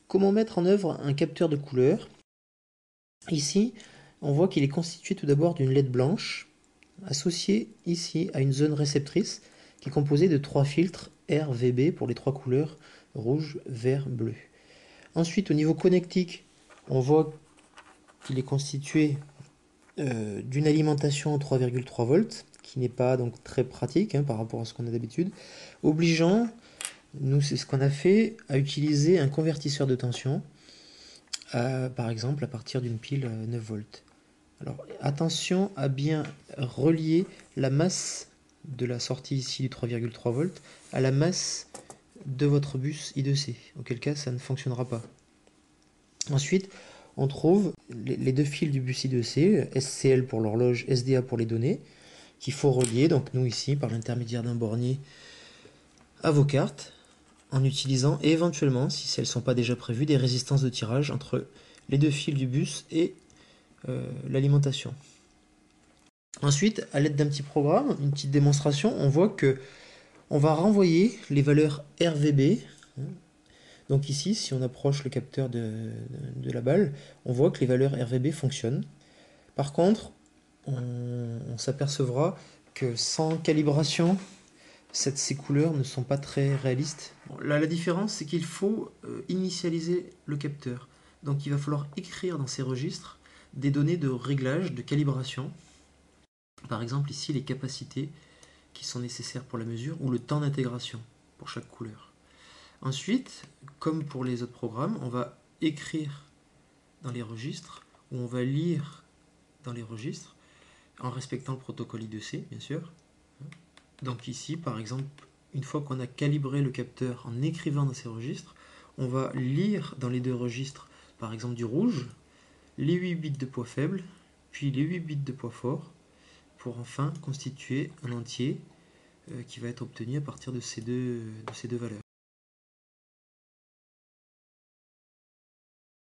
Comment mettre en œuvre un capteur de couleur? Ici, on voit qu'il est constitué tout d'abord d'une LED blanche, associée ici à une zone réceptrice qui est composée de 3 filtres RVB pour les 3 couleurs rouge, vert, bleu. Ensuite, au niveau connectique, on voit qu'il est constitué d'une alimentation en 3,3 volts, qui n'est pas donc très pratique par rapport à ce qu'on a d'habitude, obligeant, nous c'est ce qu'on a fait, à utiliser un convertisseur de tension, par exemple à partir d'une pile 9 volts. Alors attention à bien relier la masse de la sortie ici du 3,3 volts à la masse de votre bus I2C, auquel cas ça ne fonctionnera pas. Ensuite, on trouve les deux fils du bus I2C, SCL pour l'horloge, SDA pour les données, qu'il faut relier, donc nous ici, par l'intermédiaire d'un bornier, à vos cartes, en utilisant éventuellement, si elles ne sont pas déjà prévues, des résistances de tirage entre les deux fils du bus et l'alimentation. Ensuite, à l'aide d'un petit programme, une petite démonstration, on voit que on va renvoyer les valeurs RVB. Donc ici, si on approche le capteur de la balle, on voit que les valeurs RVB fonctionnent. Par contre, on s'apercevra que sans calibration, ces couleurs ne sont pas très réalistes. Bon, là, la différence, c'est qu'il faut initialiser le capteur. Donc il va falloir écrire dans ces registres des données de réglage, de calibration. Par exemple, ici, les capacités qui sont nécessaires pour la mesure ou le temps d'intégration pour chaque couleur. Ensuite, comme pour les autres programmes, on va écrire dans les registres ou on va lire dans les registres en respectant le protocole I2C, bien sûr. Donc ici, par exemple, une fois qu'on a calibré le capteur en écrivant dans ces registres, on va lire dans les deux registres, par exemple du rouge, les 8 bits de poids faible, puis les 8 bits de poids fort, pour enfin constituer un entier qui va être obtenu à partir de ces deux valeurs.